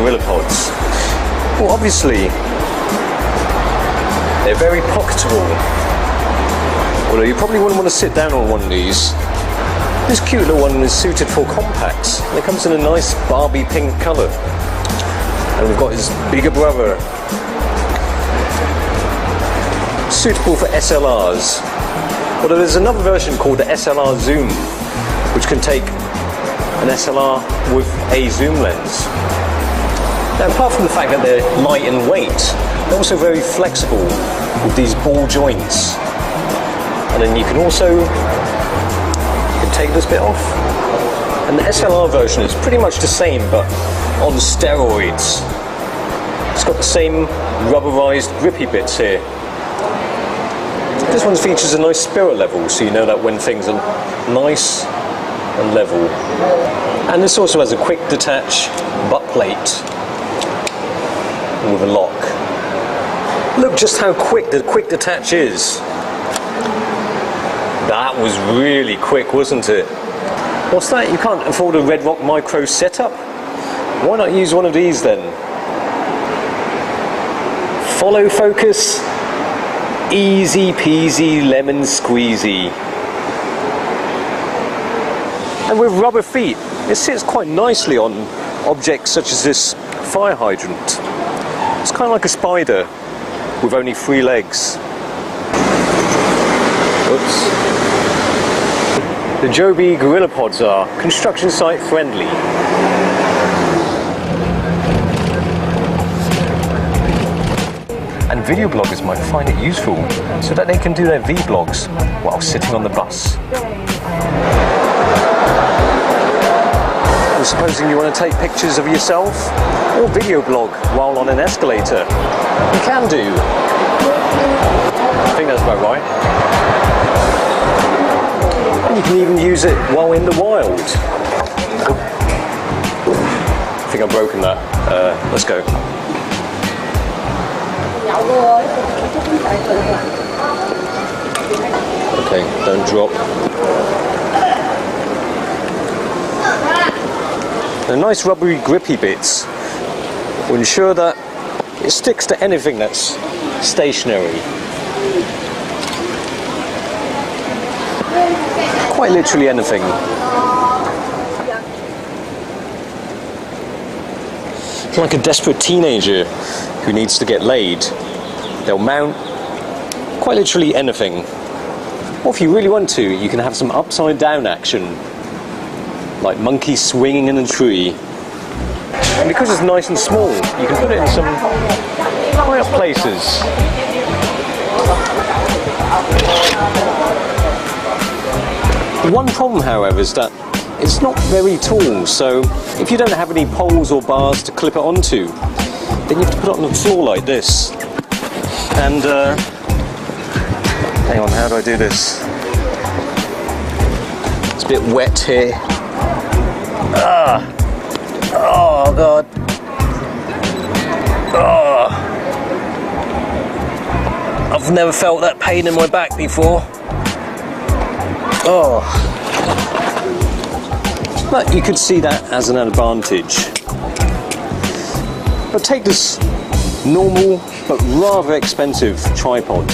GorillaPods? Well, obviously, they're very pocketable. Although you probably wouldn't want to sit down on one of these. This cute little one is suited for compacts. And it comes in a nice Barbie pink colour. And we've got his bigger brother. Suitable for SLRs. Although there's another version called the SLR Zoom, which can take an SLR with a zoom lens. Now, apart from the fact that they're light in weight, they're also very flexible with these ball joints. And then you can take this bit off. And the SLR version is pretty much the same, but on steroids. It's got the same rubberized grippy bits here. This one features a nice spirit level, so you know that when things are nice and level. And this also has a quick detach butt plate with a lock. Look just how quick the quick detach is. That was really quick, wasn't it? What's that? You can't afford a Red Rock Micro setup? Why not use one of these then? Follow focus, easy peasy lemon squeezy. And with rubber feet, it sits quite nicely on objects such as this fire hydrant. It's kind of like a spider with only 3 legs. Oops. The Joby GorillaPods are construction site friendly. And video bloggers might find it useful so that they can do their vlogs while sitting on the bus. Well, supposing you want to take pictures of yourself or video blog while on an escalator, you can do. I think that's about right. And you can even use it while in the wild. I think I've broken that. Let's go. Okay, don't drop. The nice rubbery grippy bits will ensure that it sticks to anything that's stationary. Quite literally anything. Like a desperate teenager who needs to get laid, they'll mount quite literally anything. Or if you really want to, you can have some upside down action, like monkeys swinging in a tree. And because it's nice and small, you can put it in some high up places. The one problem, however, is that it's not very tall, so if you don't have any poles or bars to clip it onto, then you have to put it on the floor like this. And, hang on, how do I do this? It's a bit wet here. Oh, God. I've never felt that pain in my back before. But you could see that as an advantage. But take this normal but rather expensive tripod.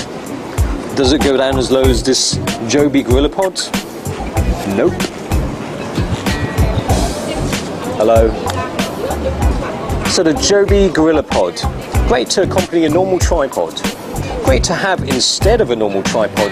Does it go down as low as this Joby GorillaPod? Nope. Hello. So the Joby GorillaPod, great to accompany a normal tripod. Great to have instead of a normal tripod